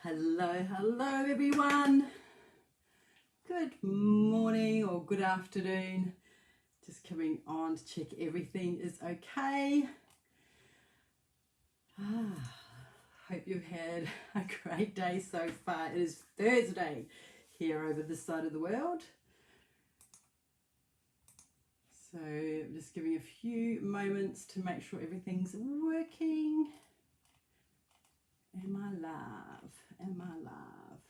Hello everyone. Good morning or good afternoon. Just coming on to check everything is okay. Hope you've had a great day so far. It is Thursday here over this side of the world. So I'm just giving a few moments to make sure everything's working. Am I live? Am I live?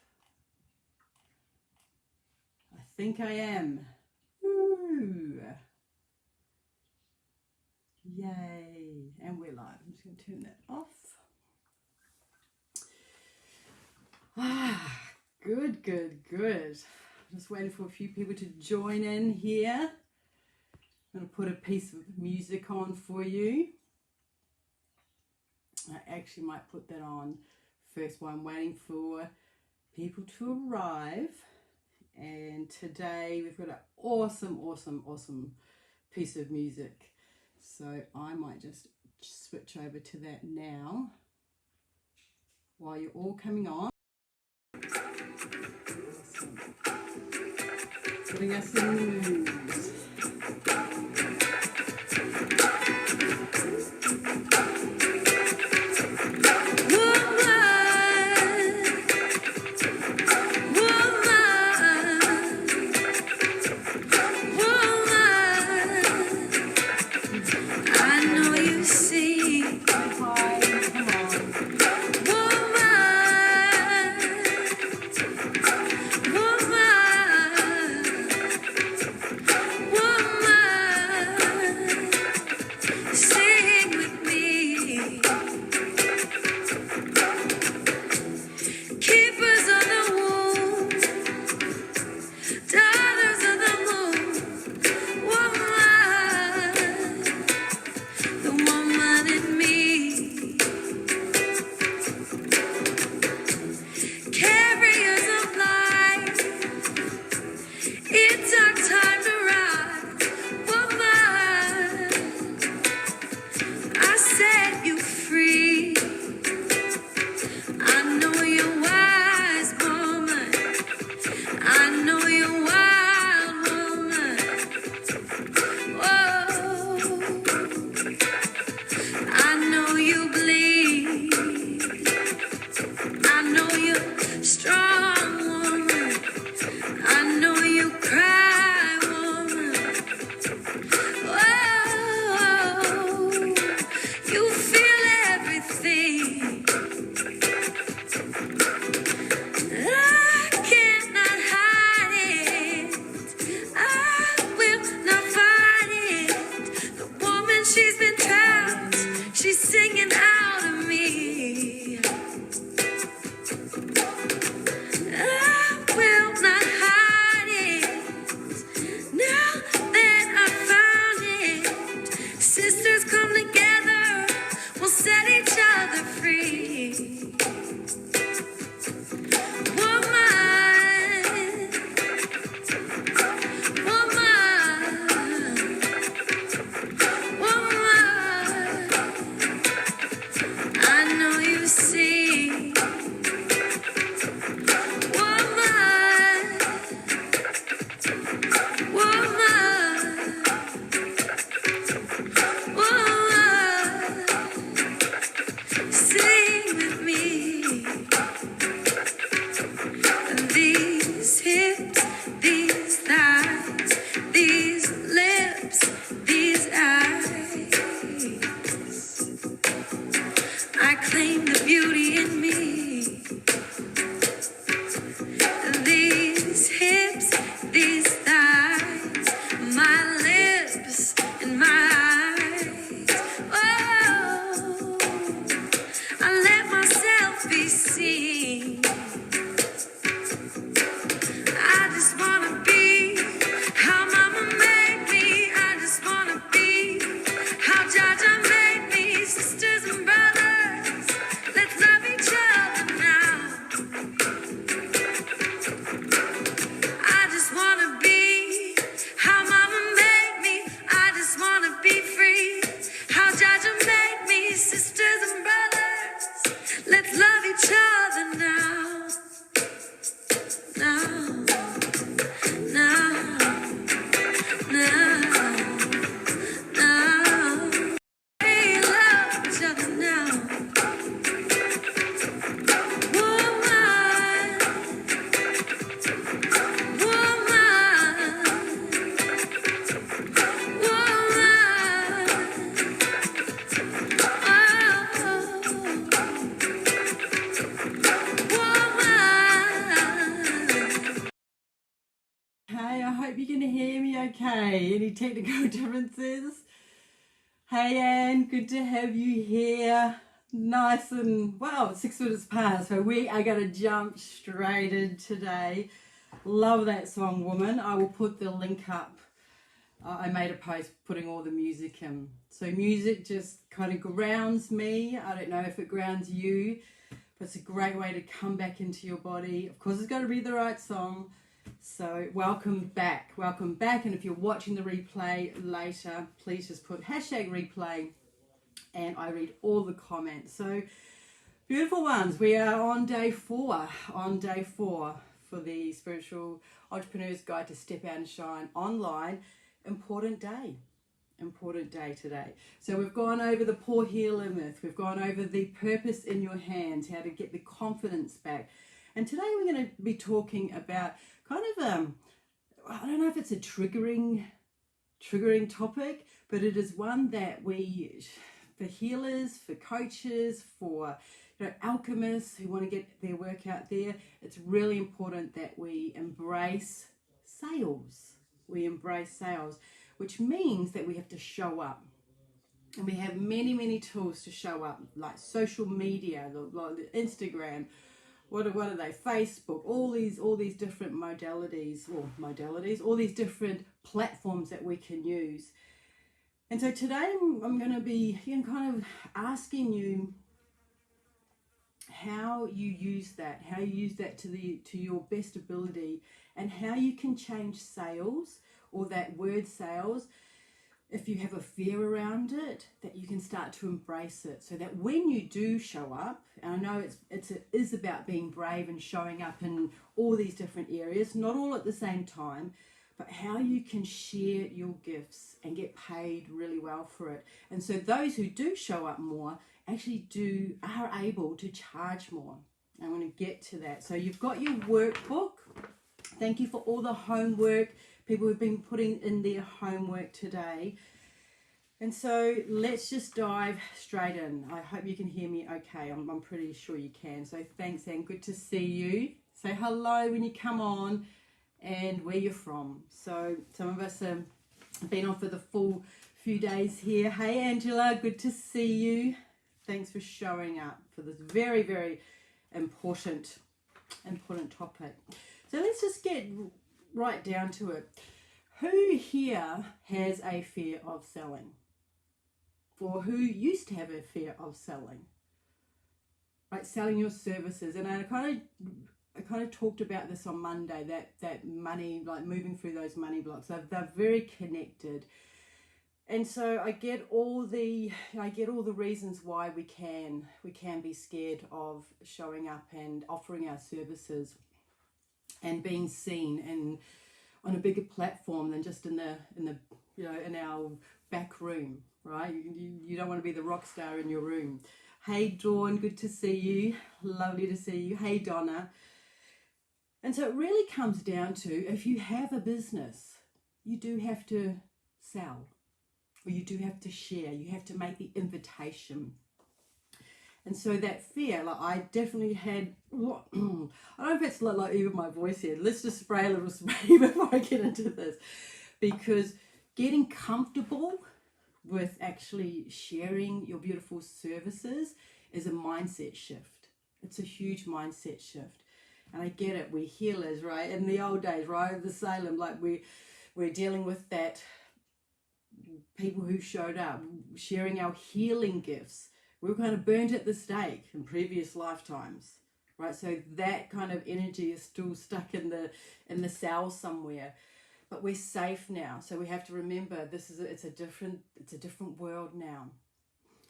I think I am. Woo! Yay! And we're live. I'm just going to turn that off. Good. I'm just waiting for a few people to join in here. I'm going to put a piece of music on for you. I actually might put that on first while I'm waiting for people to arrive. And today we've got an awesome piece of music. So I might just switch over to that now while you're all coming on. Putting us in the mood. Sisters and brothers, let's love Okay, any technical differences? Hey Anne, good to have you here. Nice and, well, 6 minutes past, so we are going to jump straight in today. Love that song, Woman. I will put the link up. I made a post putting all the music in. So music just kind of grounds me. I don't know if it grounds you, but it's a great way to come back into your body. Of course, it's got to be the right song. So welcome back. And if you're watching the replay later, please just put #replay and I read all the comments. So beautiful ones. We are on day 4. For the Spiritual Entrepreneur's Guide to Step Out and Shine online. Important day today. So we've gone over the poor healer myth. We've gone over the purpose in your hands, how to get the confidence back. And today we're going to be talking about kind of I don't know if it's a triggering topic, but it is one that we, for healers, for coaches, for alchemists who want to get their work out there, it's really important that we embrace sales. Which means that we have to show up. And we have many tools to show up, like social media, like Instagram, what are they? Facebook, all these different modalities, all these different platforms that we can use. And so today I'm going to be kind of asking you how you use that to your best ability, and how you can change sales, or that word sales, if you have a fear around it, that you can start to embrace it, so that when you do show up, and I know it is about being brave and showing up in all these different areas, not all at the same time, but how you can share your gifts and get paid really well for it. And so those who do show up more actually are able to charge more. I'm going to get to that. So you've got your workbook. Thank you for all the homework. People who've been putting in their homework today. And so let's just dive straight in. I hope you can hear me okay. I'm pretty sure you can. So thanks, Anne. Good to see you. Say hello when you come on and where you're from. So some of us have been on for the full few days here. Hey, Angela. Good to see you. Thanks for showing up for this very, very important topic. So let's just get right down to it. Who here has a fear of selling? Or who used to have a fear of selling? Right, selling your services. And I kind of talked about this on Monday, that money, like moving through those money blocks. They're very connected. And so I get all the reasons why we can be scared of showing up and offering our services and being seen and on a bigger platform than just in our back room, right? You don't want to be the rock star in your room. Hey Dawn, good to see you. Lovely to see you. Hey Donna. And so it really comes down to, if you have a business, you do have to sell. Or you do have to share, you have to make the invitation. And so that fear, like I definitely had, I don't know if it's like even my voice here, let's just spray a little spray before I get into this. Because getting comfortable with actually sharing your beautiful services is a mindset shift. It's a huge mindset shift. And I get it, we're healers, right? In the old days, right, the Salem, like we're dealing with that, people who showed up sharing our healing gifts. We were kind of burnt at the stake in previous lifetimes, right? So that kind of energy is still stuck in the cell somewhere, but we're safe now. So we have to remember it's a different world now.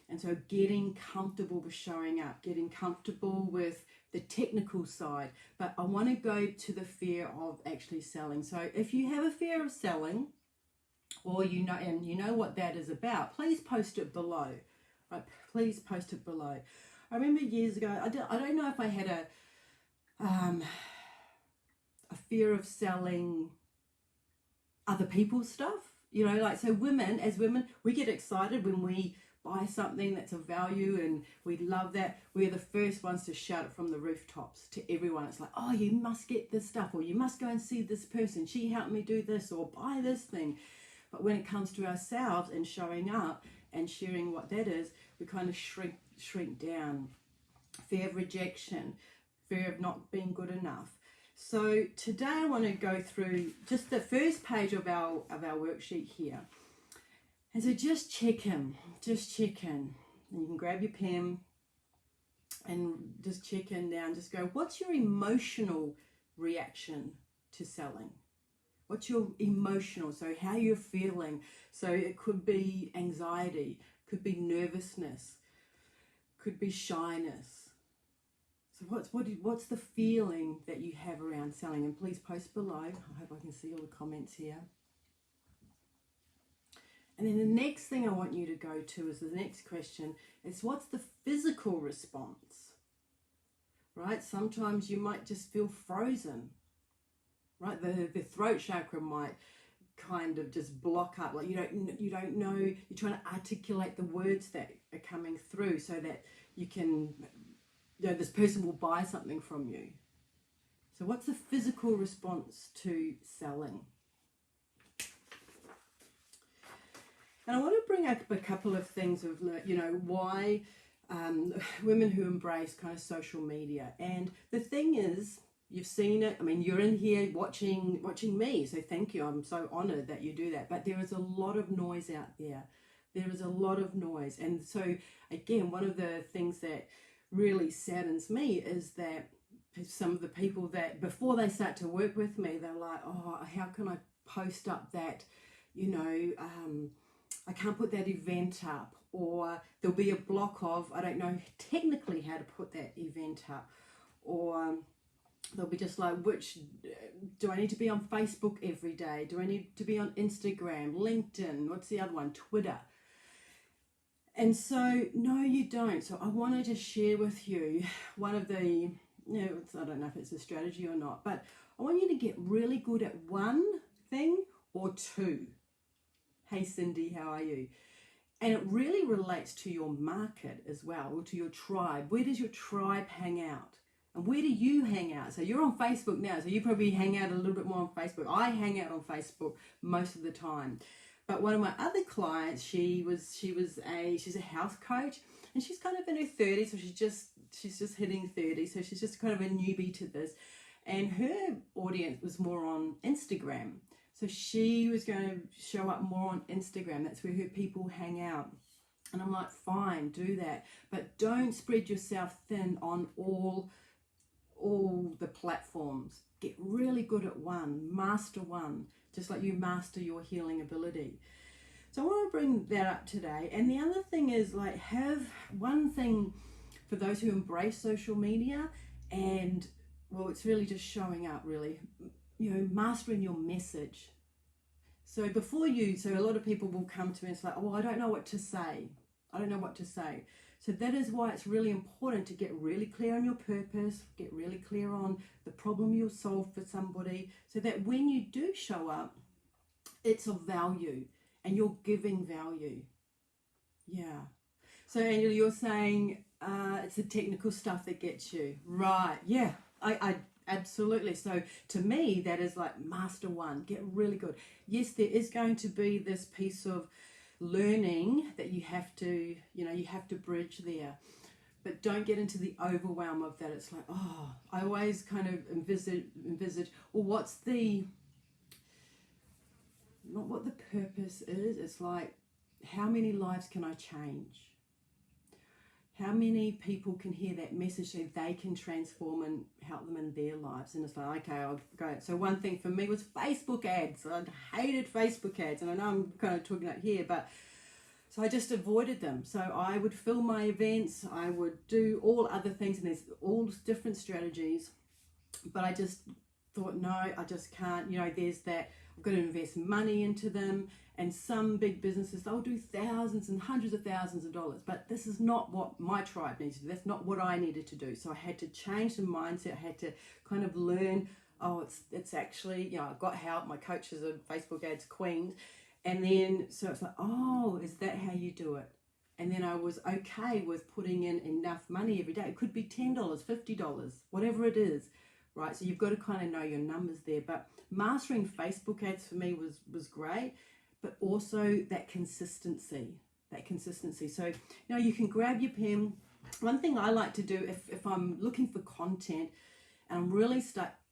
And so getting comfortable with showing up, getting comfortable with the technical side, but I want to go to the fear of actually selling. So if you have a fear of selling, or you know what that is about, please post it below. Right? Please post it below. I remember years ago, I don't know if I had a fear of selling other people's stuff. So as women, we get excited when we buy something that's of value and we love that, we're the first ones to shout it from the rooftops to everyone. It's like, oh, you must get this stuff, or you must go and see this person, she helped me do this, or buy this thing. But when it comes to ourselves and showing up and sharing what that is, we kind of shrink down. Fear of rejection, fear of not being good enough. So today I want to go through just the first page of our worksheet here. And so just check in. And you can grab your pen and just check in now and just go, what's your emotional reaction to selling? What's your emotional, so how you're feeling? So it could be anxiety, could be nervousness, could be shyness. So what's the feeling that you have around selling? And please post below. I hope I can see all the comments here. And then the next thing I want you to go to is the next question is, what's the physical response? Right? Sometimes you might just feel frozen. Right? The throat chakra might kind of just block up. Like you don't know, you're trying to articulate the words that are coming through so that you can, this person will buy something from you. So what's the physical response to selling? And I want to bring up a couple of things of, why women who embrace kind of social media. And the thing is, you've seen it. I mean, you're in here watching me. So thank you. I'm so honored that you do that. But there is a lot of noise out there. There is a lot of noise. And so, again, one of the things that really saddens me is that some of the people that before they start to work with me, they're like, oh, how can I post up that, I can't put that event up, or there'll be a block of, I don't know technically how to put that event up, or they'll be just like, do I need to be on Facebook every day? Do I need to be on Instagram, LinkedIn, what's the other one, Twitter? And so, no, you don't. So I wanted to share with you one of the, I don't know if it's a strategy or not, but I want you to get really good at one thing or two. Hey Cindy, how are you? And it really relates to your market as well, or to your tribe. Where does your tribe hang out? And where do you hang out? So you're on Facebook now, so you probably hang out a little bit more on Facebook. I hang out on Facebook most of the time. But one of my other clients, she's a health coach, and she's kind of in her 30s, so she's just hitting 30, so she's just kind of a newbie to this. And her audience was more on Instagram. So she was going to show up more on Instagram. That's where her people hang out. And I'm like, fine, do that. But don't spread yourself thin on all the platforms. Get really good at one. Master one. Just like you master your healing ability. So I want to bring that up today. And the other thing is, like, have one thing for those who embrace social media, and, well, it's really just showing up, really. Mastering your message. So a lot of people will come to me and it's like, oh, I don't know what to say. So that is why it's really important to get really clear on your purpose, get really clear on the problem you'll solve for somebody, so that when you do show up, it's of value and you're giving value. Yeah. So Angela, you're saying it's the technical stuff that gets you. Right. Yeah. I absolutely. So to me, that is like master one. Get really good. Yes, there is going to be this piece of learning that you have to bridge there. But don't get into the overwhelm of that. It's like, oh, I always kind of envisage, well, not what the purpose is. It's like, how many lives can I change? How many people can hear that message so they can transform and help them in their lives? And it's like, okay, I'll go. So one thing for me was Facebook ads. I hated Facebook ads. And I know I'm kind of talking about here, but so I just avoided them. So I would film my events. I would do all other things, and there's all different strategies. But I just thought, no, I just can't. There's that. I've got to invest money into them. And some big businesses, they'll do thousands and hundreds of thousands of dollars. But this is not what my tribe needs to do. That's not what I needed to do. So I had to change the mindset. I had to kind of learn, it's actually, I got help. My coach is a Facebook ads queen. And then, so it's like, oh, is that how you do it? And then I was okay with putting in enough money every day. It could be $10, $50, whatever it is, right? So you've got to kind of know your numbers there. But mastering Facebook ads for me was great, but also that consistency. So, you can grab your pen. One thing I like to do if I'm looking for content and I'm really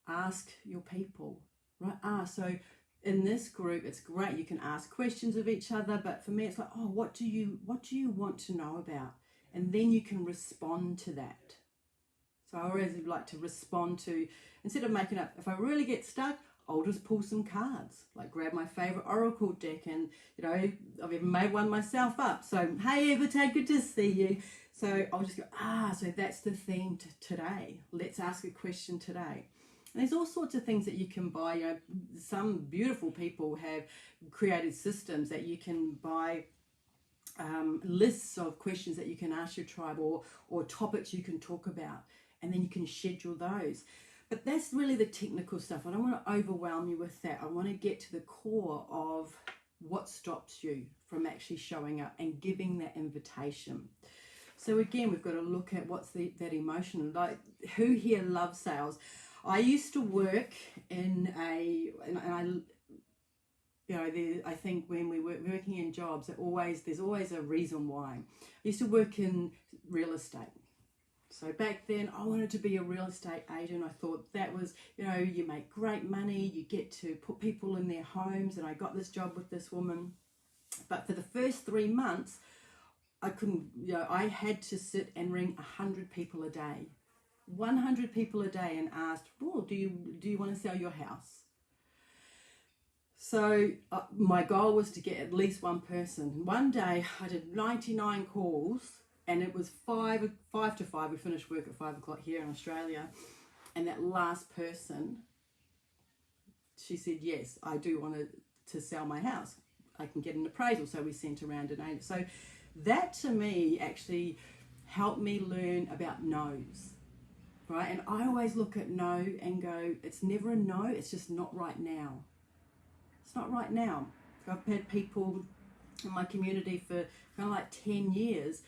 ask your people, right? So in this group, it's great. You can ask questions of each other, but for me, it's like, oh, what do you want to know about? And then you can respond to that. So I always like to respond to, instead of making up, if I really get stuck, I'll just pull some cards, like grab my favorite oracle deck, and I've even made one myself up. So, hey, Evertay, good to see you. So I'll just go, so that's the theme today. Let's ask a question today. And there's all sorts of things that you can buy. Some beautiful people have created systems that you can buy, lists of questions that you can ask your tribe, or topics you can talk about, and then you can schedule those. But that's really the technical stuff. I don't want to overwhelm you with that. I want to get to the core of what stops you from actually showing up and giving that invitation. So again, we've got to look at what's that emotion. Like, who here loves sales? I used to work in I think when we were working in jobs, there's always a reason why. I used to work in real estate. So back then, I wanted to be a real estate agent. I thought that was, you make great money, you get to put people in their homes, and I got this job with this woman. But for the first 3 months, I couldn't, I had to sit and ring 100 people a day. 100 people a day, and asked, do you want to sell your house? So my goal was to get at least one person. One day I did 99 calls, and it was 5 to 5. We finished work at 5 o'clock here in Australia. And that last person, she said, yes, I do want to sell my house. I can get an appraisal. So we sent around an agent. So that to me actually helped me learn about no's. Right? And I always look at no and go, it's never a no, it's just not right now. It's not right now. I've had people in my community for kind of like 10 years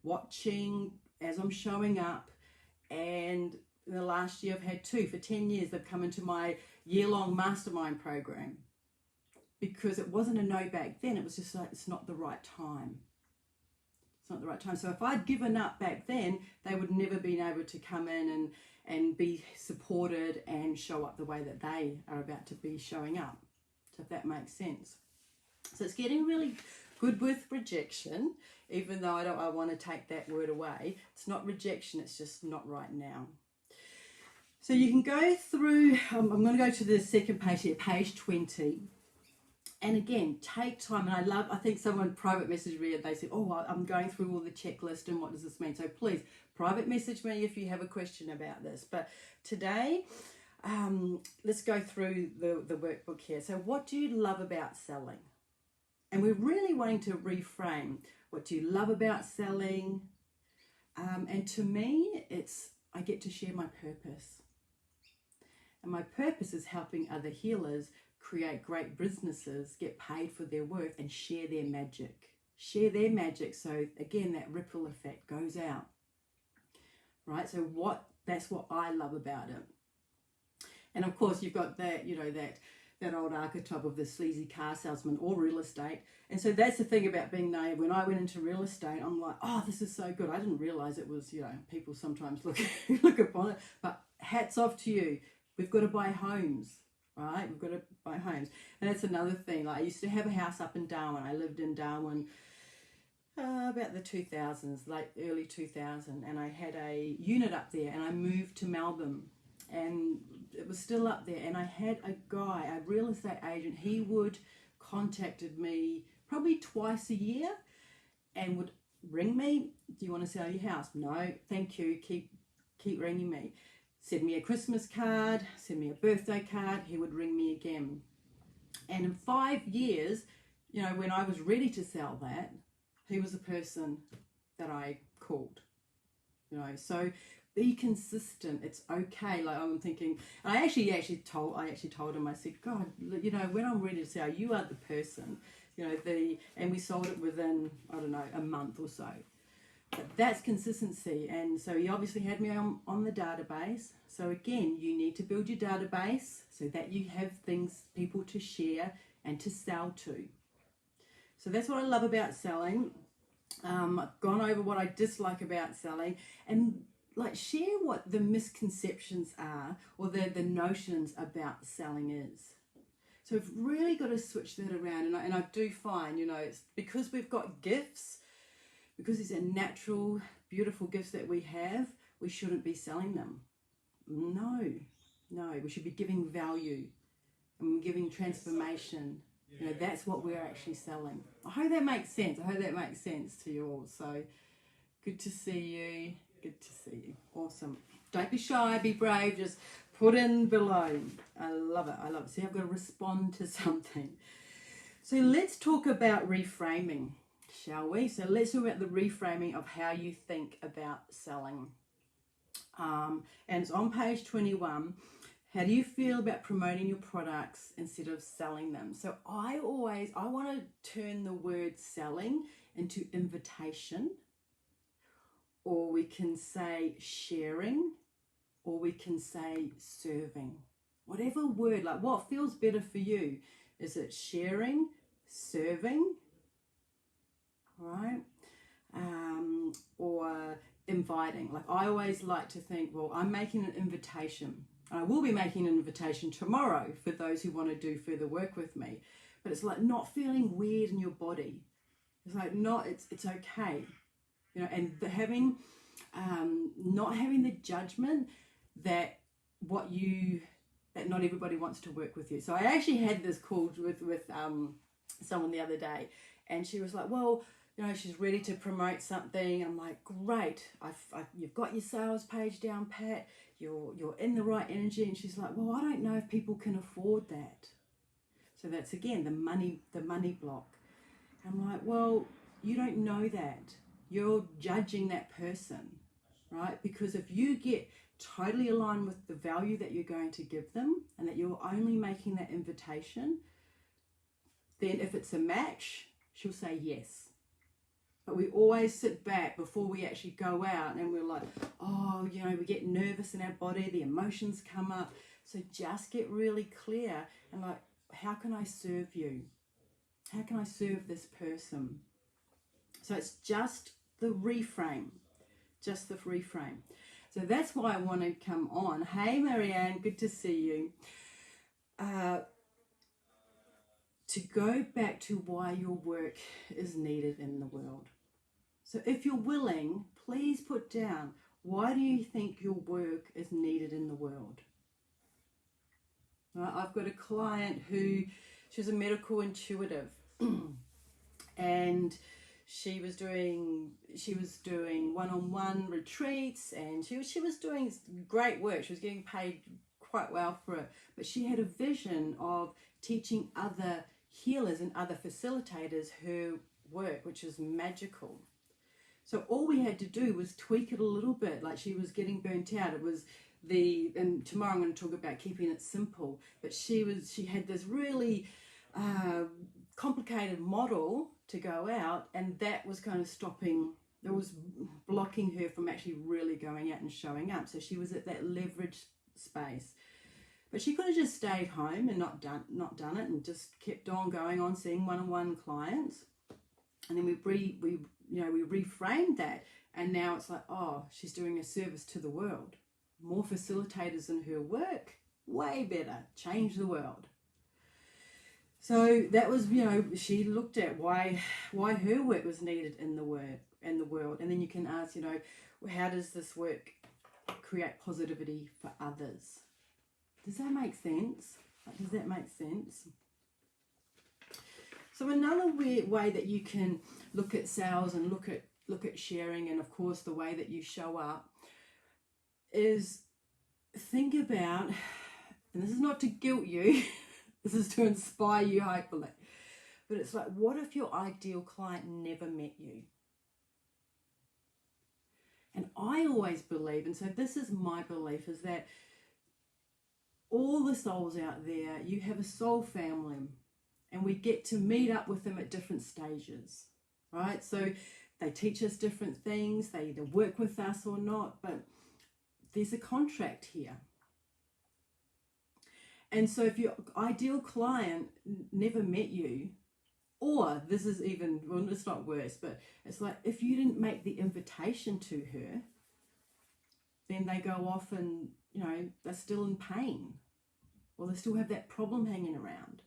watching as I'm showing up, and in the last year I've had 2. For 10 years they've come into my year-long mastermind program, because it wasn't a no back then. It was just like, it's not the right time. It's not the right time. So if I'd given up back then, they would never been able to come in and be supported and show up the way that they are about to be showing up. So if that makes sense. So it's getting really good with rejection, even though I want to take that word away. It's not rejection, it's just not right now. So you can go through, I'm going to go to the second page here, page 20. And again, take time. And I think someone private messaged me and they said, I'm going through all the checklist and what does this mean? So please private message me if you have a question about this. But today, let's go through the workbook here. So what do you love about selling? And we're really wanting to reframe, what do you love about selling? And to me, I get to share my purpose. And my purpose is helping other healers create great businesses, get paid for their work, and share their magic. Share their magic, so again, that ripple effect goes out. Right? So that's what I love about it. And of course, you've got that, that old archetype of the sleazy car salesman or real estate. And so that's the thing about being naive. When I went into real estate, I'm like, this is so good. I didn't realize it was, people sometimes look upon it. But hats off to you. We've got to buy homes. Right, we've got to buy homes. And that's another thing. Like, I used to have a house up in Darwin. I lived in Darwin about the 2000s, like early 2000, and I had a unit up there, and I moved to Melbourne, and it was still up there, and I had a guy, a real estate agent. He would contacted me probably twice a year and would ring me. Do you want to sell your house? No, thank you. Keep ringing me. Send me a Christmas card, send me a birthday card. He would ring me again. And in 5 years, when I was ready to sell that, he was the person that I called. So be consistent. It's okay. Like, I'm thinking, and I actually told him, I said, God, when I'm ready to sell, you are the person and we sold it within, I don't know, a month or so. But that's consistency. And so he obviously had me on the database. So again, you need to build your database so that you have people to share and to sell to. So that's what I love about selling. I've gone over what I dislike about selling, and share what the misconceptions are, or the notions about selling is. So we've really got to switch that around. And I do find, it's because we've got gifts, because these are natural, beautiful gifts that we have, we shouldn't be selling them. No, we should be giving value and giving transformation. That's what we're actually selling. I hope that makes sense. I hope that makes sense to you all. So good to see you. Good to see you. Awesome. Don't be shy, be brave. Just put in below. I love it. See, I've got to respond to something. So let's talk about reframing, shall we? So let's talk about the reframing of how you think about selling. And it's on page 21. How do you feel about promoting your products instead of selling them? So I want to turn the word selling into invitation, or we can say sharing, or we can say serving. Whatever word, what feels better for you? Is it sharing, serving, right? Or inviting? I always like to think, well, I'm making an invitation. I will be making an invitation tomorrow for those who want to do further work with me. But it's not feeling weird in your body. It's it's okay. And having, not having the judgment that not everybody wants to work with you. So I actually had this call with someone the other day, and she was like, well, she's ready to promote something. I'm like, great, you've got your sales page down pat, you're in the right energy. And she's like, well, I don't know if people can afford that. So that's again the money block. I'm like, well, you don't know that. You're judging that person, right? Because if you get totally aligned with the value that you're going to give them, and that you're only making that invitation, then if it's a match, she'll say yes. But we always sit back before we actually go out, and we're like, oh, we get nervous in our body, the emotions come up. So just get really clear and how can I serve you? How can I serve this person? So it's just the reframe, So that's why I want to come on. Hey, Marianne, good to see you. To go back to why your work is needed in the world. So if you're willing, please put down, why do you think your work is needed in the world? I've got a client she's a medical intuitive, and she was doing one-on-one retreats, and she was doing great work. She was getting paid quite well for it, but she had a vision of teaching other healers and other facilitators her work, which is magical. So all we had to do was tweak it a little bit. She was getting burnt out. It was and tomorrow I'm going to talk about keeping it simple, but she had this really complicated model to go out, and that was kind of it was blocking her from actually really going out and showing up. So she was at that leverage space. But she could have just stayed home and not done it, and just kept on going on seeing one-on-one clients. And then we reframed that, and now it's she's doing a service to the world. More facilitators in her work, way better, change the world. So that was, she looked at why her work was needed in the world. And then you can ask, how does this work create positivity for others? Does that make sense? Does that make sense? So another way that you can look at sales and look at sharing, and of course the way that you show up, is think about, and this is not to guilt you, this is to inspire you, hopefully, but it's what if your ideal client never met you? And I always believe, and so this is my belief, is that all the souls out there, you have a soul family, and we get to meet up with them at different stages, right? So they teach us different things, they either work with us or not, but there's a contract here. And so if your ideal client never met you, or this is even, well, it's not worse, but it's like if you didn't make the invitation to her, then they go off and, you know, they're still in pain, or they still have that problem hanging around.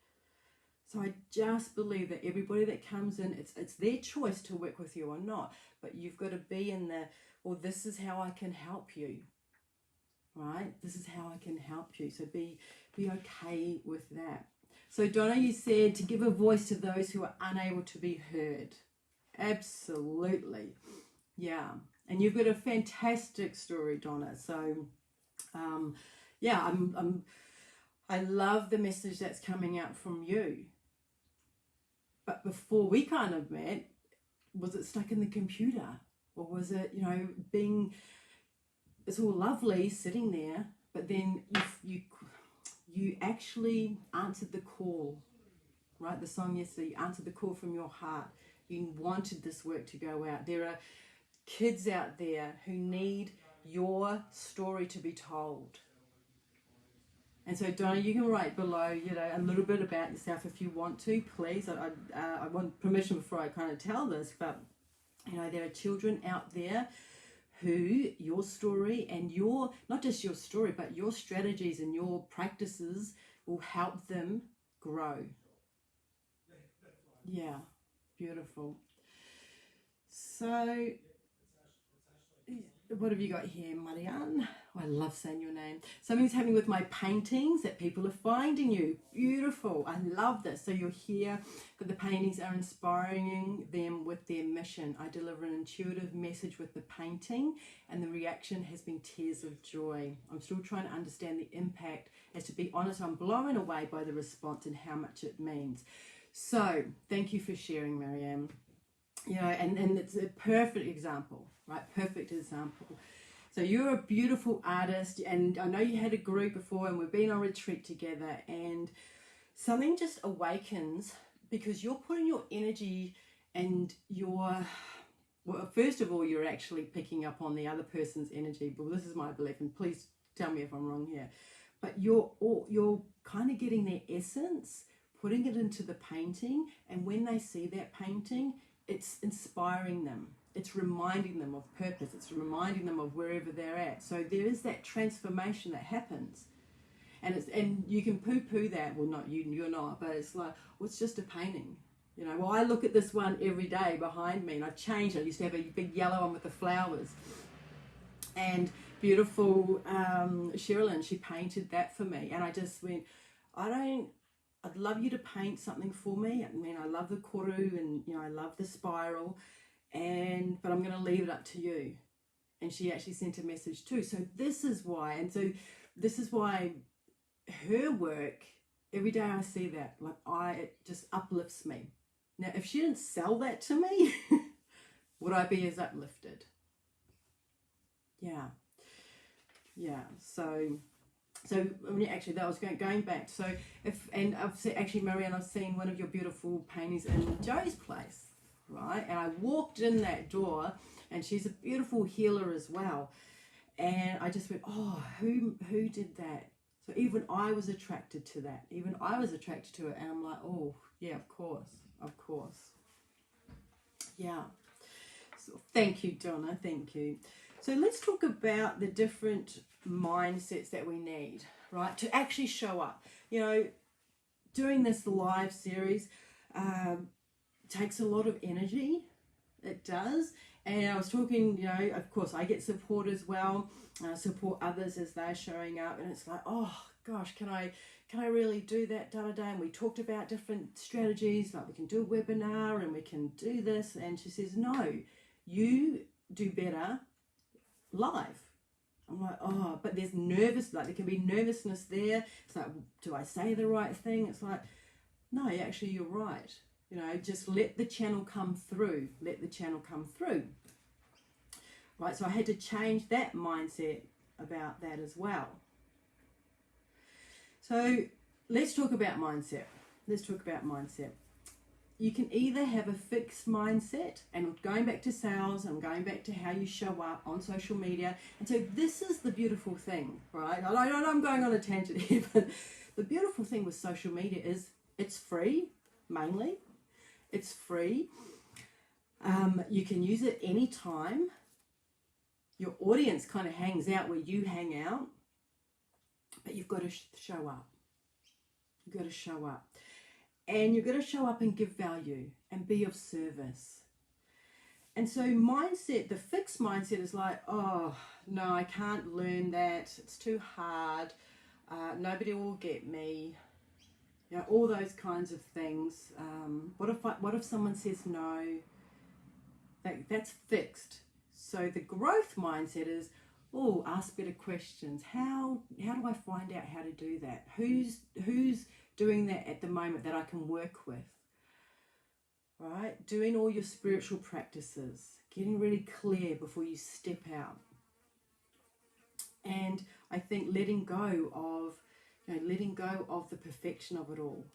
So I just believe that everybody that comes in, it's their choice to work with you or not, but you've got to be in the, well, this is how I can help you, right? This is how I can help you. So be okay with that. So Donna, you said to give a voice to those who are unable to be heard. Absolutely. Yeah. And you've got a fantastic story, Donna. So, yeah, I love the message that's coming out from you. But before we kind of met, was it stuck in the computer? Or was it, you know, it's all lovely sitting there, but then you actually answered the call, right? The song yesterday, you answered the call from your heart. You wanted this work to go out. There are kids out there who need your story to be told. And so, Donna, you can write below, you know, a little bit about yourself if you want to, please. I want permission before I kind of tell this, but, you know, there are children out there who your story and your, not just your story, but your strategies and your practices will help them grow. Yeah, beautiful. So, what have you got here, Marianne? Oh, I love saying your name. Something's happening with my paintings, that people are finding you. Beautiful. I love this. So you're here, that the paintings are inspiring them with their mission. I deliver an intuitive message with the painting, and the reaction has been tears of joy. I'm still trying to understand the impact. As to be honest, I'm blown away by the response and how much it means. So thank you for sharing, Marianne. You know, and it's a perfect example, right? Perfect example. So you're a beautiful artist, and I know you had a group before, and we've been on retreat together, and something just awakens because you're putting your energy and your, well, first of all, you're actually picking up on the other person's energy, but this is my belief, and please tell me if I'm wrong here, but you're kind of getting their essence, putting it into the painting, and when they see that painting, it's inspiring them. It's reminding them of purpose. It's reminding them of wherever they're at. So there is that transformation that happens. And you can poo-poo that. Well, not you, you're not. But it's like, well, it's just a painting. You know, well, I look at this one every day behind me, and I've changed it. I used to have a big yellow one with the flowers. And beautiful Sherilyn, she painted that for me. And I just went, I'd love you to paint something for me. I mean, I love the koru, and, you know, I love the spiral. But I'm going to leave it up to you. And she actually sent a message too. So this is why her work, every day I see that, like it just uplifts me. Now, if she didn't sell that to me, would I be as uplifted? Yeah. So actually, that was going back. So Marianne, I've seen one of your beautiful paintings in Joe's place. Right, and I walked in that door, and she's a beautiful healer as well, and I just went, oh, who did that? So even I was attracted to that. Even I was attracted to it, and I'm like, oh yeah, of course, yeah. So thank you, Donna. Thank you. So let's talk about the different mindsets that we need, right, to actually show up. You know, doing this live series takes a lot of energy. It does. And I was talking, you know, of course I get support as well, support others as they're showing up, and it's like, oh gosh, can I really do that, and we talked about different strategies, like we can do a webinar and we can do this, and she says, no, you do better live. I'm like, oh, but there's there can be nervousness there. It's like, do I say the right thing? It's like, no, actually you're right. You know, just let the channel come through. Let the channel come through. Right, so I had to change that mindset about that as well. So let's talk about mindset. let's talk about mindset. You can either have a fixed mindset, and going back to sales and going back to how you show up on social media. And so this is the beautiful thing, right? I know I'm going on a tangent here, but the beautiful thing with social media is it's free, mainly. It's free. You can use it anytime. Your audience kind of hangs out where you hang out, but you've got to show up. You've got to show up. And you're going to show up and give value and be of service. And so mindset, the fixed mindset is like, oh, no, I can't learn that. It's too hard. Nobody will get me. You know, all those kinds of things. What if someone says no? That's fixed. So the growth mindset is, oh, ask better questions. How do I find out how to do that? Who's doing that at the moment that I can work with? Right? Doing all your spiritual practices, getting really clear before you step out. And I think letting go of the perfection of it all.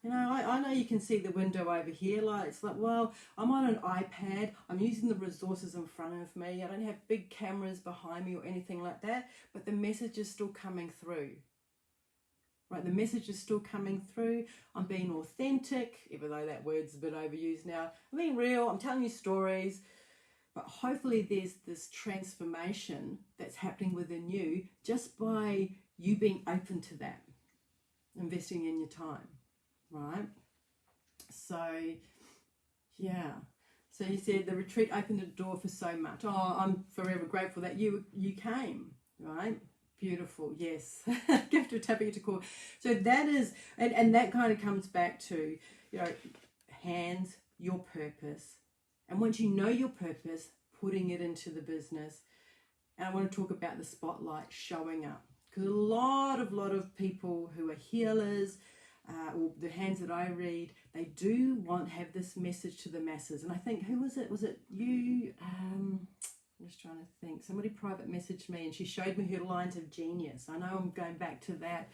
You know, I know you can see the window over here. It's like, well, I'm on an iPad. I'm using the resources in front of me. I don't have big cameras behind me or anything like that. But the message is still coming through. Right, the message is still coming through. I'm being authentic, even though that word's a bit overused now. I'm being real. I'm telling you stories. But hopefully there's this transformation that's happening within you just by you being open to that, investing in your time. Right? So, yeah. So you said the retreat opened a door for so much. Oh, I'm forever grateful that you came, right? Beautiful, yes. Gift of tapping into core. So that is, and that kind of comes back to, hands, your purpose. And once you know your purpose, putting it into the business. And I want to talk about the spotlight, showing up. Because a lot of people who are healers, or the hands that I read, they do have this message to the masses. And I think, who was it? Was it you? I'm just trying to think. Somebody private messaged me and she showed me her lines of genius. I know I'm going back to that,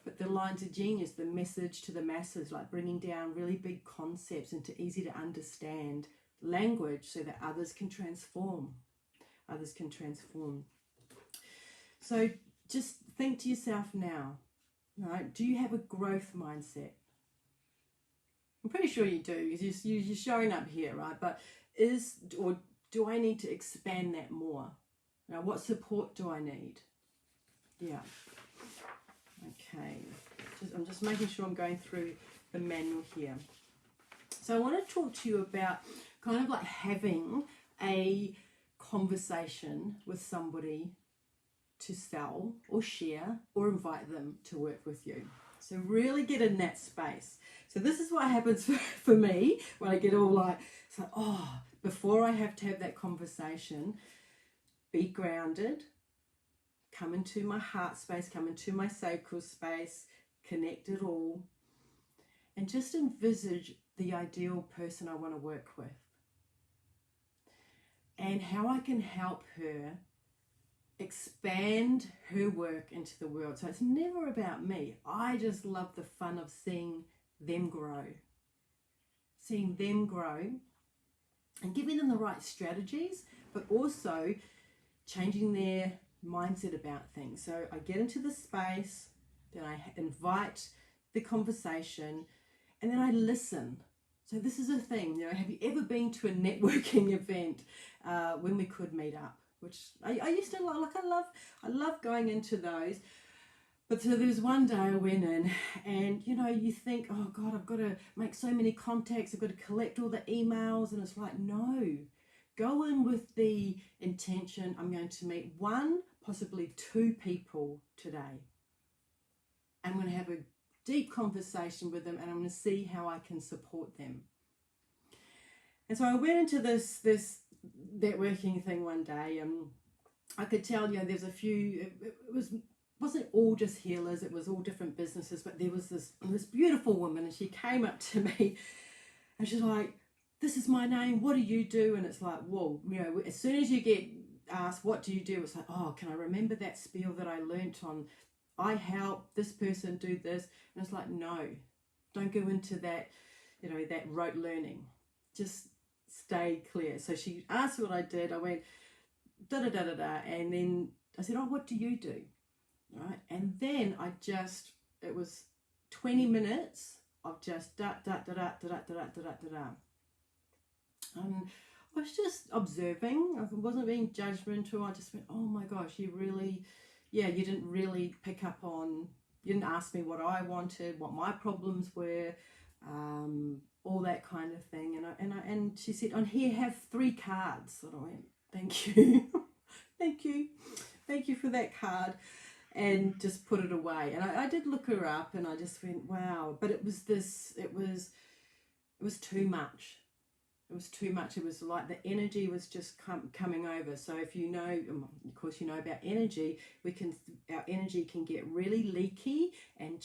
but the lines of genius, the message to the masses, like bringing down really big concepts into easy to understand language so that others can transform. Others can transform. So just think to yourself now, right? Do you have a growth mindset? I'm pretty sure you do, because you're showing up here, right? But do I need to expand that more? Now, what support do I need? Yeah. Okay. I'm just making sure I'm going through the manual here. So I want to talk to you about kind of like having a conversation with somebody to sell or share or invite them to work with you. So really get in that space. So this is what happens for me when I get all like, it's like, oh, before I have to have that conversation, be grounded, come into my heart space, come into my sacral space, connect it all, and just envisage the ideal person I want to work with and how I can help her expand her work into the world. So it's never about me. I just love the fun of seeing them grow and giving them the right strategies, but also changing their mindset about things. So I get into the space, then I invite the conversation, and then I listen. So this is a thing, have you ever been to a networking event when we could meet up? Which I used to like. I love going into those. But so there was one day I went in and, you think, oh God, I've got to make so many contacts. I've got to collect all the emails. And it's like, no, go in with the intention. I'm going to meet one, possibly two people today. I'm going to have a deep conversation with them and I'm going to see how I can support them. And so I went into this networking thing one day and I could tell, there's a few, it wasn't all just healers, it was all different businesses, but there was this beautiful woman and she came up to me and she's like, this is my name, what do you do? And it's like, whoa, as soon as you get asked, what do you do? It's like, oh, can I remember that spiel that I learnt on, I help this person do this? And it's like, no, Don't go into that, that rote learning. Just stay clear. So she asked what I did. I went da da da da da, and then I said, oh, what do you do? Right, and then it was 20 minutes of just da da da da da da da da da da. I was just observing. I wasn't being judgmental. I just went, oh my gosh, you didn't really pick up on, you didn't ask me what I wanted, what my problems were, all that kind of thing. And she said, on here, have 3 cards. And I went, thank you. thank you for that card. And just put it away. And I did look her up, and I just went, wow. But it was too much. It was too much. It was like the energy was just coming over. So if you know, of course, you know about energy, our energy can get really leaky and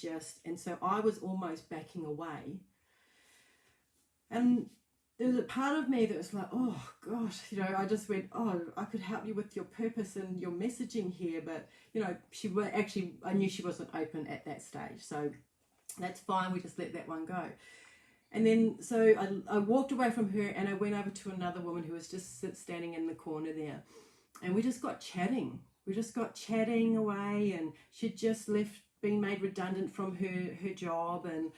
so I was almost backing away. And there was a part of me that was like, oh gosh, I just went, oh, I could help you with your purpose and your messaging here, but I knew she wasn't open at that stage, so that's fine. We just let that one go. And then so I walked away from her, and I went over to another woman who was just standing in the corner there, and we just got chatting. We just got chatting away, and she'd just been made redundant from her job, and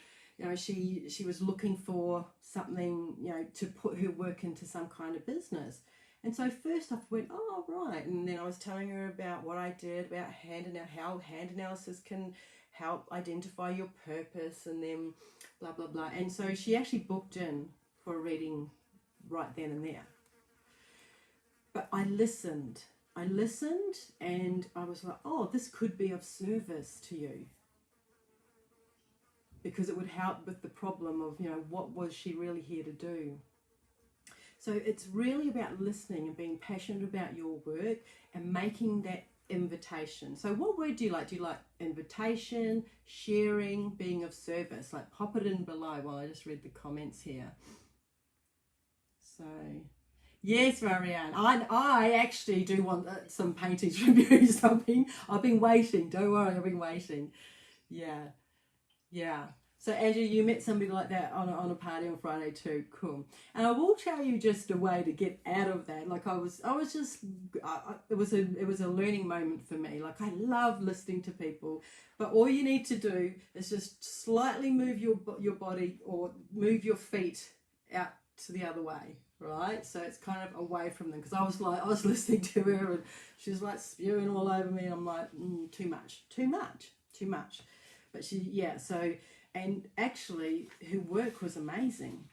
she was looking for something, to put her work into some kind of business. And so first I went, oh, right. And then I was telling her about what I did, about how hand analysis can help identify your purpose, and then blah, blah, blah. And so she actually booked in for a reading right then and there. But I listened, and I was like, oh, this could be of service to you. Because it would help with the problem of, what was she really here to do? So it's really about listening and being passionate about your work and making that invitation. So what word do you like? Do you like invitation, sharing, being of service? Like, pop it in below while I just read the comments here. So, yes, Marianne, I actually do want some paintings from you. I've been waiting. Don't worry, I've been waiting. Yeah. So Andrew, you met somebody like that on a party on Friday too. Cool. And I will tell you just a way to get out of that. Like it was a learning moment for me. Like, I love listening to people, but all you need to do is just slightly move your body or move your feet out to the other way, right? So it's kind of away from them, because I was listening to her and she was like spewing all over me. I'm like, too much. But and actually her work was amazing.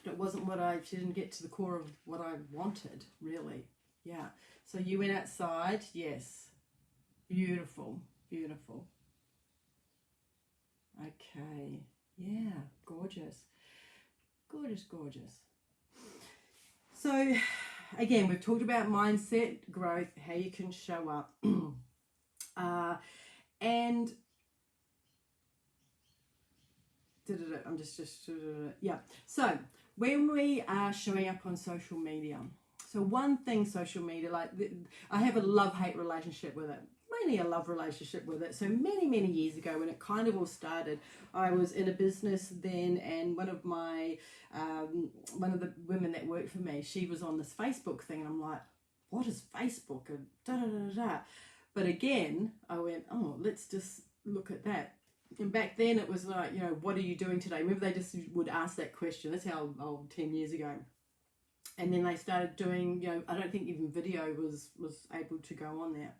But it wasn't she didn't get to the core of what I wanted, really. Yeah. So you went outside, yes. Beautiful. Okay. Yeah, gorgeous. So again, we've talked about mindset, growth, how you can show up. And I'm just yeah. So when we are showing up on social media, so one thing, social media, like I have a love-hate relationship with it. Mainly a love relationship with it. So many years ago, when it kind of all started, I was in a business then, and one of the women that worked for me, she was on this Facebook thing, and I'm like, what is Facebook? And But again, I went, oh, let's just look at that. And back then it was like, what are you doing today? Remember, they just would ask that question. That's how old, 10 years ago. And then they started doing, I don't think even video was able to go on there.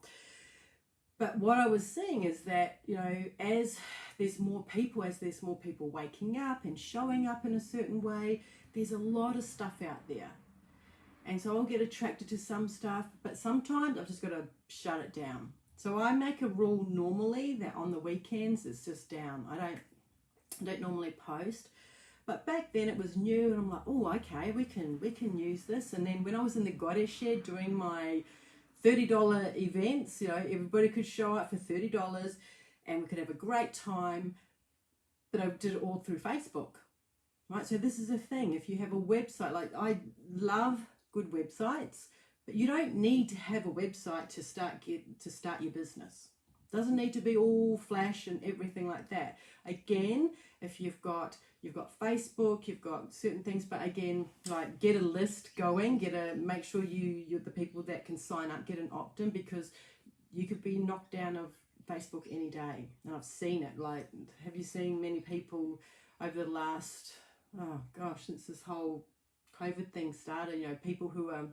But what I was seeing is that, as there's more people waking up and showing up in a certain way, there's a lot of stuff out there. And so I'll get attracted to some stuff, but sometimes I've just got to shut it down. So I make a rule normally that on the weekends it's just down. I don't normally post. But back then it was new, and I'm like, oh, okay, we can use this. And then when I was in the Goddess Shed doing my $30 events, everybody could show up for $30 and we could have a great time. But I did it all through Facebook, right? So this is a thing. If you have a website, like I love good websites, but you don't need to have a website to start your business. Doesn't need to be all flash and everything like that. Again, if you've got Facebook, you've got certain things, but again, like get a list going, make sure you're the people that can sign up, get an opt-in, because you could be knocked down of Facebook any day. And I've seen it. Like, have you seen many people over the last, oh gosh, since this whole COVID thing started, you know, people who are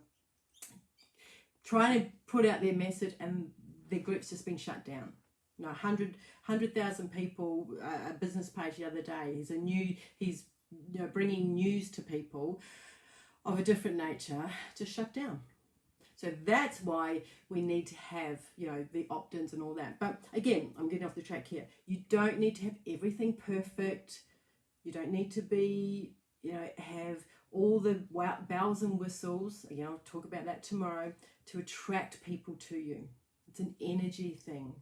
trying to put out their message and their group's just been shut down. You know, 100,000 people, a business page the other day, he's you know, bringing news to people of a different nature, just shut down. So that's why we need to have, you know, the opt-ins and all that. But again, I'm getting off the track here. You don't need to have everything perfect. You don't need to be, you know, have all the bells and whistles. Again, I'll talk about that tomorrow, to attract people to you. It's an energy thing.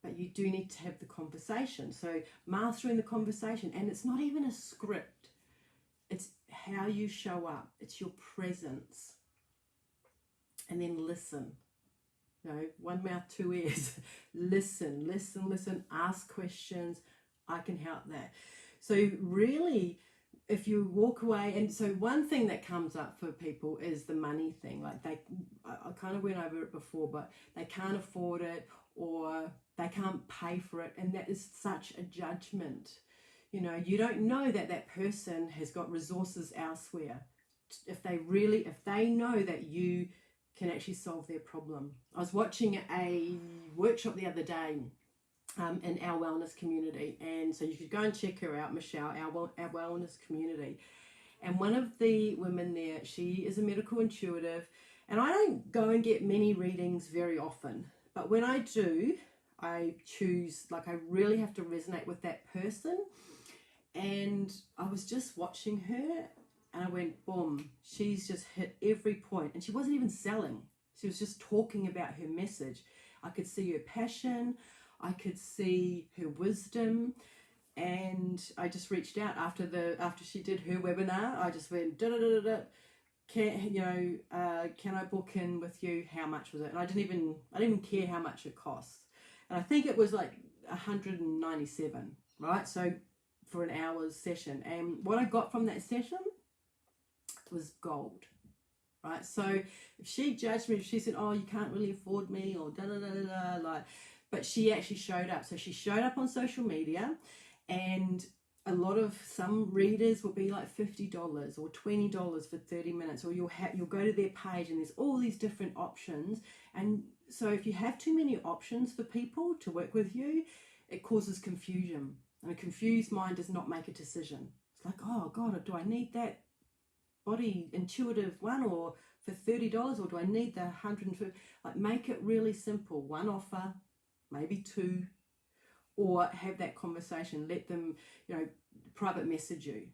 But you do need to have the conversation. So mastering the conversation, and it's not even a script. It's how you show up. It's your presence. And then listen. You know, one mouth, two ears. Listen, listen, listen. Ask questions. I can help that. So really, if you walk away, and so one thing that comes up for people is the money thing. Like I kind of went over it before, but they can't afford it, or they can't pay for it, and that is such a judgment. You know, you don't know that that person has got resources elsewhere. If they know that you can actually solve their problem. I was watching a workshop the other day in our wellness community, and so you should go and check her out, Michelle, our wellness community. And one of the women there, she is a medical intuitive, and I don't go and get many readings very often, but when I do, I choose, like, I really have to resonate with that person. And I was just watching her, and I went, boom, she's just hit every point. And she wasn't even selling. She was just talking about her message. I could see her passion. I could see her wisdom. And I just reached out after she did her webinar. I just went, can I book in with you? How much was it? And I didn't even care how much it cost. And I think it was like $197, right? So for an hour's session. And what I got from that session was gold, right? So if she judged me, if she said, oh, you can't really afford me, or like, but she actually showed up. So she showed up on social media, and some readers will be like $50 or $20 for 30 minutes, or you'll go to their page and there's all these different options. And so if you have too many options for people to work with you, it causes confusion, and a confused mind does not make a decision. It's like, oh God, do I need that body intuitive one, or for $30, or do I need the $150? Like, make it really simple. One offer, maybe two, or have that conversation. Let them, you know, private message you,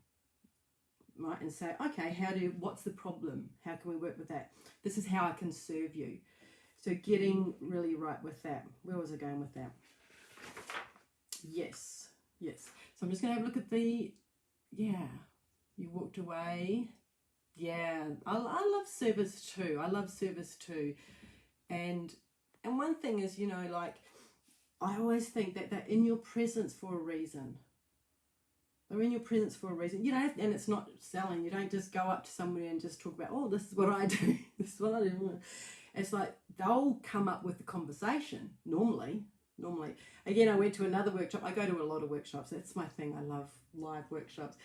right? And say, okay, what's the problem? How can we work with that? This is how I can serve you. So getting really right with that. Where was I going with that? Yes. So I'm just going to have a look at you walked away. Yeah, I love service too. And one thing is, you know, like, I always think that they're in your presence for a reason. They're in your presence for a reason. You don't, and it's not selling. You don't just go up to somebody and just talk about, oh, this is what I do. This is what I do. It's like they'll come up with the conversation normally. Again, I went to another workshop. I go to a lot of workshops. That's my thing. I love live workshops.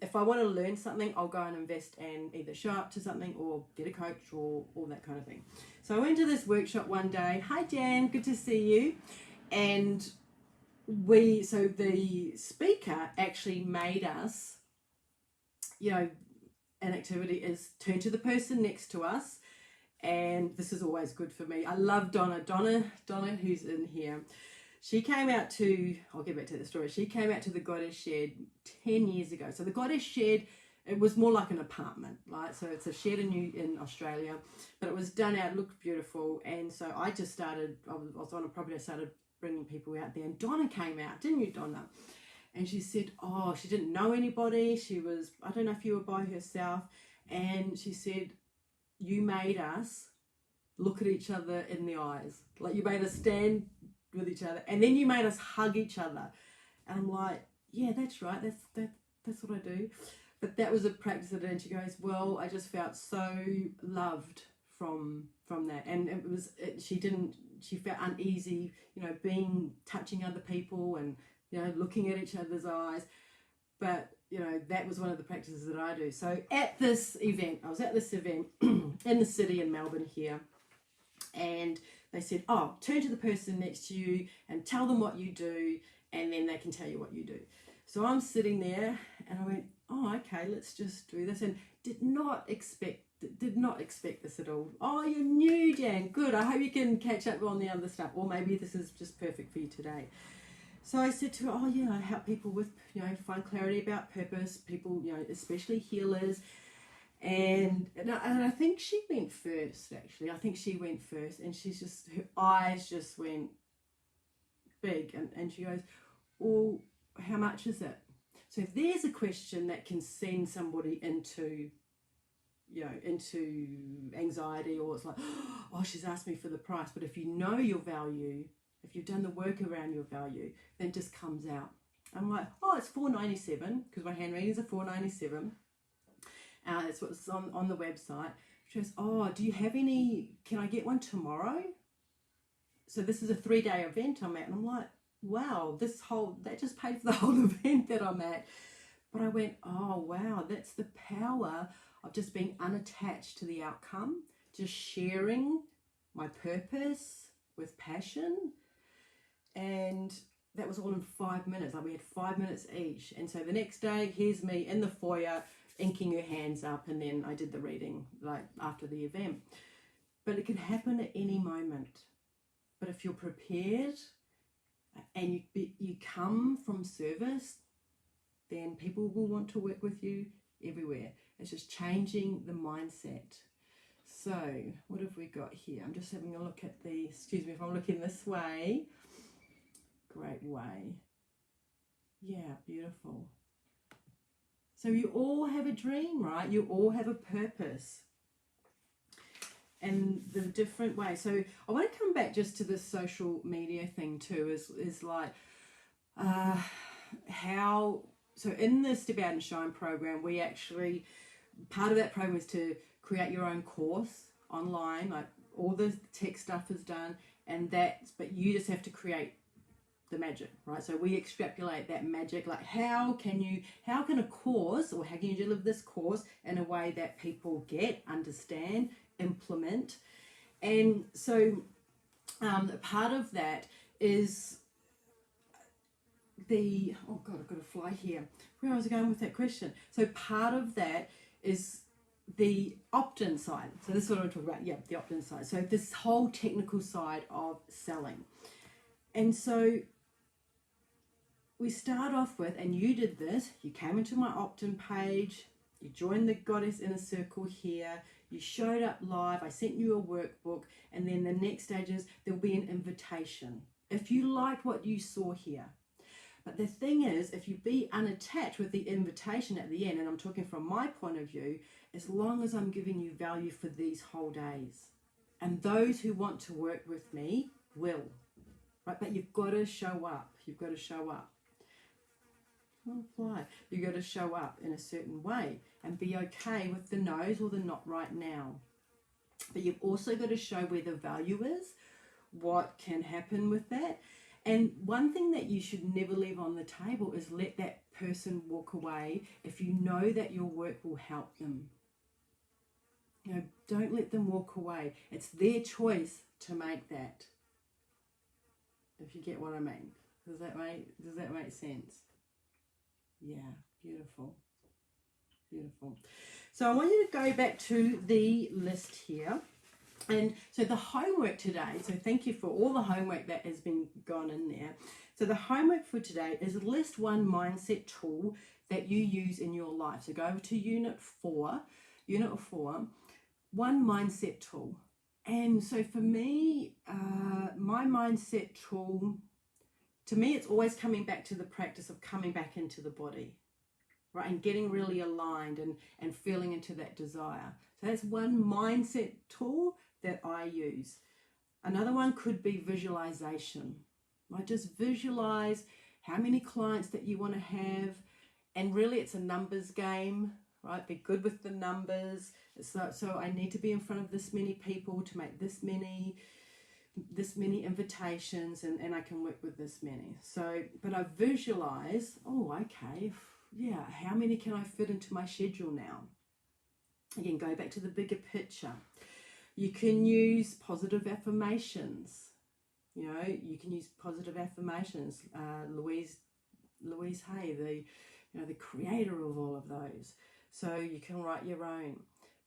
If I want to learn something, I'll go and invest and either show up to something or get a coach or all that kind of thing. So I went to this workshop one day. Hi, Jan. Good to see you. And so the speaker actually made us, you know, an activity is turn to the person next to us. And this is always good for me. I love Donna, who's in here. She came out I'll get back to the story. She came out to the Goddess Shed 10 years ago. So the Goddess Shed, it was more like an apartment, right? So it's a shed in Australia, but it was done out, it looked beautiful. And so I was on a property, I started bringing people out there. And Donna came out, didn't you, Donna? And she said, oh, she didn't know anybody. She was, I don't know if you were by herself. And she said, you made us look at each other in the eyes. Like, you made us stand with each other, and then you made us hug each other. And I'm like, yeah, that's right, that's what I do. But that was a practice that I did. And she goes, well, I just felt so loved from that. And she felt uneasy, touching other people and, looking at each other's eyes. But, that was one of the practices that I do. So I was at this event in the city in Melbourne here, and they said, oh, turn to the person next to you and tell them what you do, and then they can tell you what you do. So I'm sitting there and I went, oh, okay, let's just do this, and did not expect this at all. Oh, you're new, Jan. Good. I hope you can catch up on the other stuff, or maybe this is just perfect for you today. So I said to her, oh yeah, I help people with, find clarity about purpose, people, especially healers. And I think she went first, actually. I think she went first, and her eyes just went big. And she goes, well, how much is it? So if there's a question that can send somebody into anxiety, or it's like, oh, she's asked me for the price. But if you know your value, if you've done the work around your value, then it just comes out. I'm like, oh, it's $4.97, because my hand readings are $4.97. That's what's on the website. She goes, oh, do you have any, can I get one tomorrow? So this is a 3-day event I'm at. And I'm like, wow, that just paid for the whole event that I'm at. But I went, oh, wow, that's the power of just being unattached to the outcome, just sharing my purpose with passion. And that was all in 5 minutes. Like, we had 5 minutes each. And so the next day, here's me in the foyer, inking her hands up, and then I did the reading like after the event. But it can happen at any moment. But if you're prepared and you come from service, then people will want to work with you everywhere. It's just changing the mindset. So what have we got here? I'm just having a look at excuse me if I'm looking this way. Great way. Yeah, beautiful. So you all have a dream, right? You all have a purpose. And the different ways. So I want to come back just to this social media thing too, is like how, so in the Step Out and Shine program, we actually, part of that program is to create your own course online, like all the tech stuff is done, but you just have to create the magic, right? So we extrapolate that magic, like how can a course, or how can you deliver this course in a way that people get, understand, implement. And so part of that is oh God, I've got to fly here. Where was I going with that question? So part of that is the opt-in side. So this is what I'm talking about. Yeah, the opt-in side. So this whole technical side of selling. And so we start off with, and you did this, you came into my opt-in page, you joined the Goddess Inner Circle here, you showed up live, I sent you a workbook, and then the next stage is there'll be an invitation. If you like what you saw here. But the thing is, if you be unattached with the invitation at the end, and I'm talking from my point of view, as long as I'm giving you value for these whole days. And those who want to work with me will. Right? But you've got to show up. You've got to show up. You've got to show up in a certain way and be okay with the no's or the not right now. But you've also got to show where the value is, what can happen with that. And one thing that you should never leave on the table is let that person walk away if you know that your work will help them. Don't let them walk away. It's their choice to make that. If you get what I mean. Does that make sense? Yeah, beautiful. Beautiful. So I want you to go back to the list here. And so the homework today, so thank you for all the homework that has been gone in there. So the homework for today is list one mindset tool that you use in your life. So go over to Unit 4, one mindset tool. And so for me, my mindset tool, to me, it's always coming back to the practice of coming back into the body, right? And getting really aligned and feeling into that desire. So that's one mindset tool that I use. Another one could be visualization. right? Just visualize how many clients that you want to have, and really it's a numbers game, right? Be good with the numbers. So I need to be in front of this many people to make this many invitations, and I can work with this many. So, but I visualize, oh, okay, yeah, how many can I fit into my schedule now? Again, go back to the bigger picture. You can use positive affirmations. You know, you can use positive affirmations. Louise Hay, the creator of all of those. So you can write your own.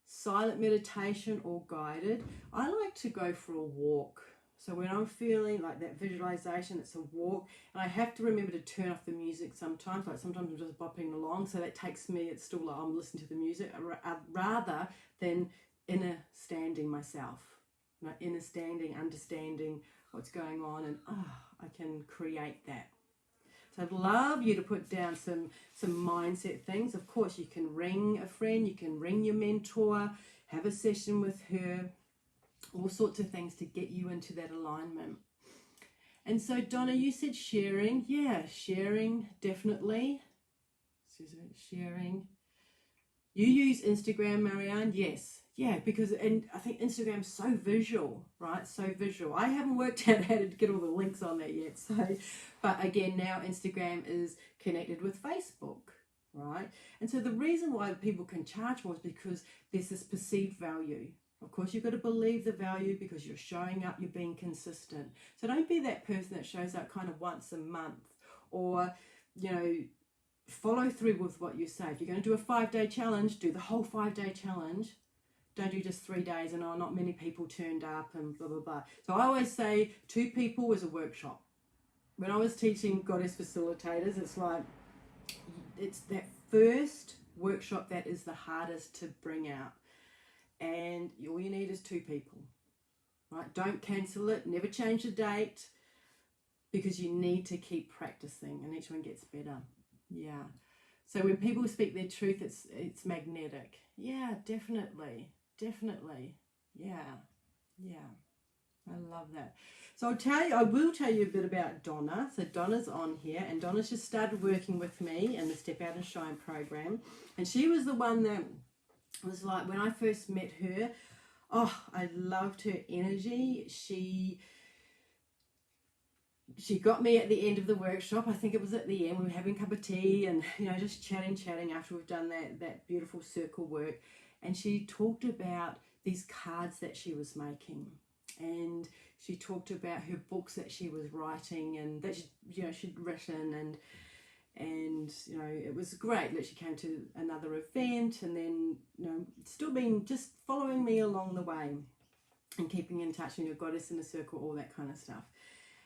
Silent meditation or guided. I like to go for a walk. So when I'm feeling like that visualization, it's a walk. And I have to remember to turn off the music sometimes. Like sometimes I'm just bopping along. So that takes me, it's still like I'm listening to the music rather than inner standing myself. You know, inner standing, understanding what's going on. And I can create that. So I'd love you to put down some mindset things. Of course, you can ring a friend, you can ring your mentor, have a session with her, all sorts of things to get you into that alignment. And so, Donna, you said sharing. Yeah, sharing, definitely. Sharing. You use Instagram, Marianne? Yes. Yeah, because and I think Instagram's so visual, right? So visual. I haven't worked out how to get all the links on there yet. So, but again, now Instagram is connected with Facebook, right? And so the reason why people can charge more is because there's this perceived value. Of course, you've got to believe the value because you're showing up, you're being consistent. So don't be that person that shows up kind of once a month, or, you know, follow through with what you say. If you're going to do a 5-day challenge, do the whole 5-day challenge. Don't do just 3 days and not many people turned up and blah, blah, blah. So I always say 2 people was a workshop. When I was teaching Goddess Facilitators, it's like, it's that first workshop that is the hardest to bring out. And all you need is 2 people, right? Don't cancel it. Never change the date, because you need to keep practicing and each one gets better. Yeah. So when people speak their truth, it's magnetic. Yeah, definitely. Definitely. Yeah. Yeah. I love that. So I will tell you a bit about Donna. So Donna's on here, and Donna's just started working with me in the Step Out and Shine program. And she was the one that was like, when I first met her, I loved her energy. She got me at the end of the workshop. I think it was at the end. We were having a cup of tea and, you know, just chatting after we've done that beautiful circle work. And she talked about these cards that she was making. And she talked about her books that she was writing and that she'd written, and you know, it was great that she came to another event, and then, you know, still being just following me along the way and keeping in touch, and your Goddess in a Circle, all that kind of stuff.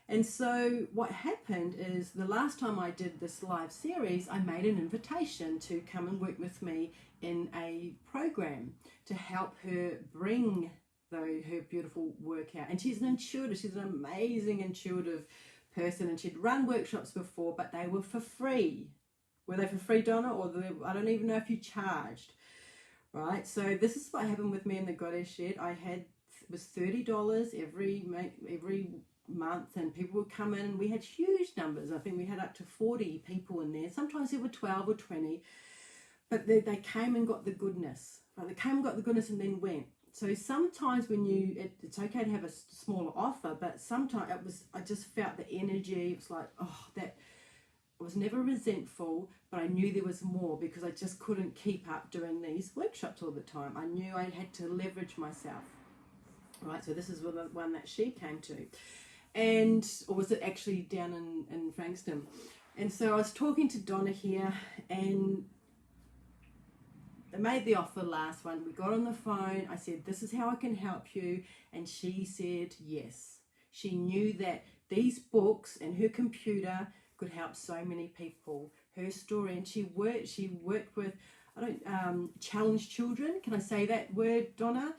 And so what happened is, the last time I did this live series, I made an invitation to come and work with me in a program to help her bring her beautiful work out. And she's an intuitive, she's an amazing intuitive person, and she'd run workshops before, but they were for free. Were they for free, Donna? Or I don't even know if you charged, right? So this is what happened with me in the Goddess Shed. It was $30 every month, and people would come in, and we had huge numbers. I think we had up to 40 people in there. Sometimes there were 12 or 20, but they came and got the goodness, right? They came and got the goodness and then went. So sometimes when it's okay to have a smaller offer, but sometimes I just felt the energy. It was like, that I was never resentful, but I knew there was more, because I just couldn't keep up doing these workshops all the time. I knew I had to leverage myself, right? So this is the one that she came to. Or was it actually down in Fangz? And so I was talking to Donna here, and I made the offer last one. We got on the phone. I said, this is how I can help you. And she said yes. She knew that these books and her computer could help so many people. Her story, and she worked with, challenged children. Can I say that word, Donna?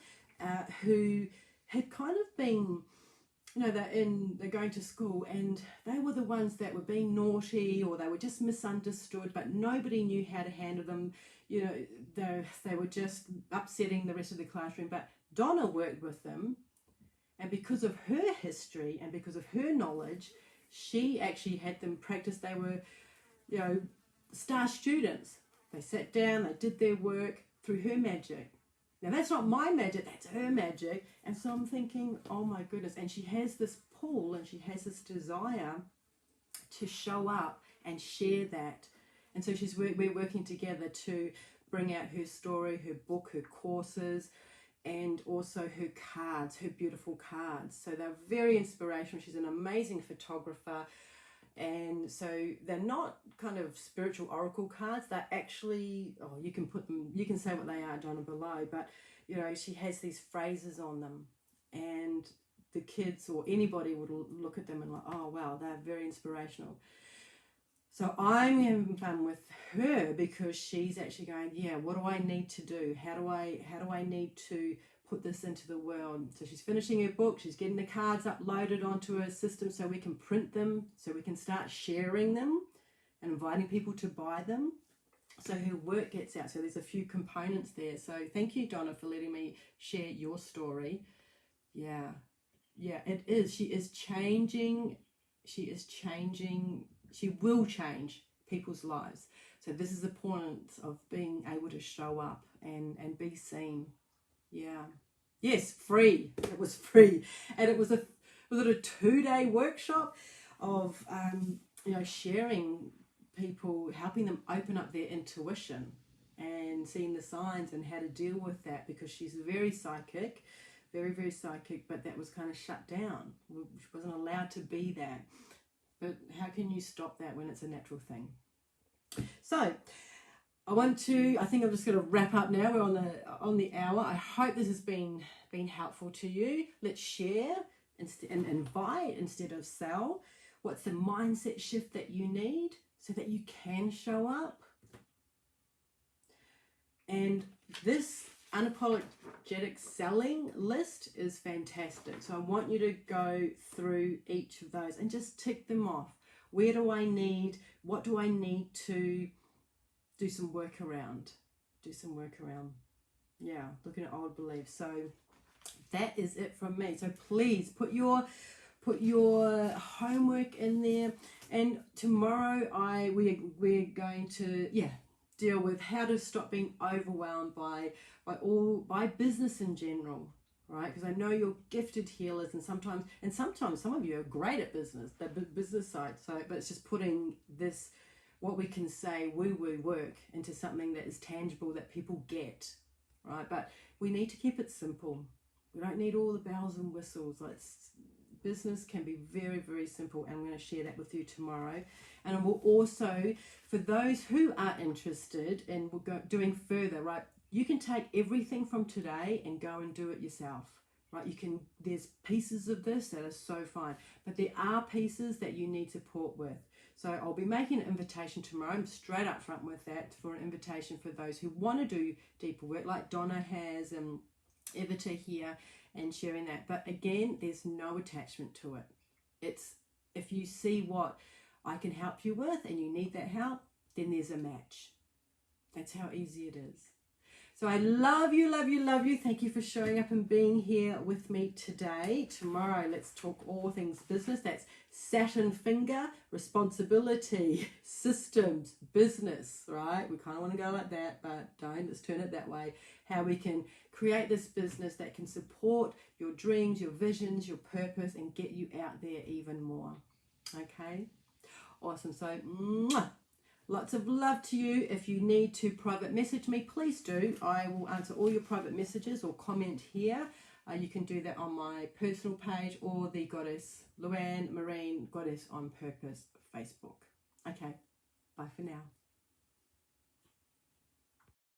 Who had kind of been, you know, they're going to school, and they were the ones that were being naughty, or they were just misunderstood, but nobody knew how to handle them. You know, they were just upsetting the rest of the classroom. But Donna worked with them, and because of her history and because of her knowledge, she actually had them practice. They were, you know, star students. They sat down, they did their work through her magic. Now that's not my magic, that's her magic. And so I'm thinking, oh my goodness. And she has this pull and she has this desire to show up and share that. And so we're working together to bring out her story, her book, her courses, and also her cards, her beautiful cards. So they're very inspirational. She's an amazing photographer. And so they're not kind of spiritual oracle cards. They're actually, oh, you can put them, you can say what they are down below, but you know, she has these phrases on them, and the kids or anybody would look at them and like, oh wow, they're very inspirational. So I'm having fun with her because she's actually going, yeah, what do I need to do? How do I need to put this into the world? So she's finishing her book, she's getting the cards uploaded onto her system so we can print them, so we can start sharing them and inviting people to buy them, so her work gets out. So there's a few components there. So thank you, Donna, for letting me share your story. Yeah, it is. She is changing. She will change people's lives. So this is the point of being able to show up and be seen. Yeah. Yes, free. It was free. And was it a 2-day workshop of you know, sharing people, helping them open up their intuition and seeing the signs and how to deal with that, because she's very psychic, very, very psychic, but that was kind of shut down. She wasn't allowed to be that. But how can you stop that when it's a natural thing? So I think I'm just going to wrap up now. We're on the hour. I hope this has been helpful to you. Let's share and invite instead of sell. What's the mindset shift that you need so that you can show up? And this unapologetic selling list is fantastic. So I want you to go through each of those and just tick them off. What do I need to do some work around? Yeah, looking at old beliefs. So that is it from me. So please put your homework in there. And tomorrow we're going to deal with how to stop being overwhelmed by business in general, right? Because I know you're gifted healers, and sometimes some of you are great at business, the business side. So, but it's just putting this, what we can say woo-woo work, into something that is tangible that people get, right? But we need to keep it simple. We don't need all the bells and whistles. Business can be very, very simple, and I'm going to share that with you tomorrow. And I will also, for those who are interested in doing further, right, you can take everything from today and go and do it yourself, right? There's pieces of this that are so fine, but there are pieces that you need support with. So I'll be making an invitation tomorrow. I'm straight up front with that, for an invitation for those who want to do deeper work, like Donna has and Evita here, and sharing that. But again, there's no attachment to it. It's, if you see what I can help you with and you need that help, then there's a match. That's how easy it is. So I love you, love you, love you. Thank you for showing up and being here with me today. Tomorrow, let's talk all things business. That's Saturn finger, responsibility, systems, business, right? We kind of want to go like that, but don't. Let's turn it that way. How we can create this business that can support your dreams, your visions, your purpose, and get you out there even more. Okay? Awesome. So, lots of love to you. If you need to private message me, please do. I will answer all your private messages or comment here. You can do that on my personal page or the Goddess, Luanne Marine Goddess on Purpose Facebook. Okay, bye for now.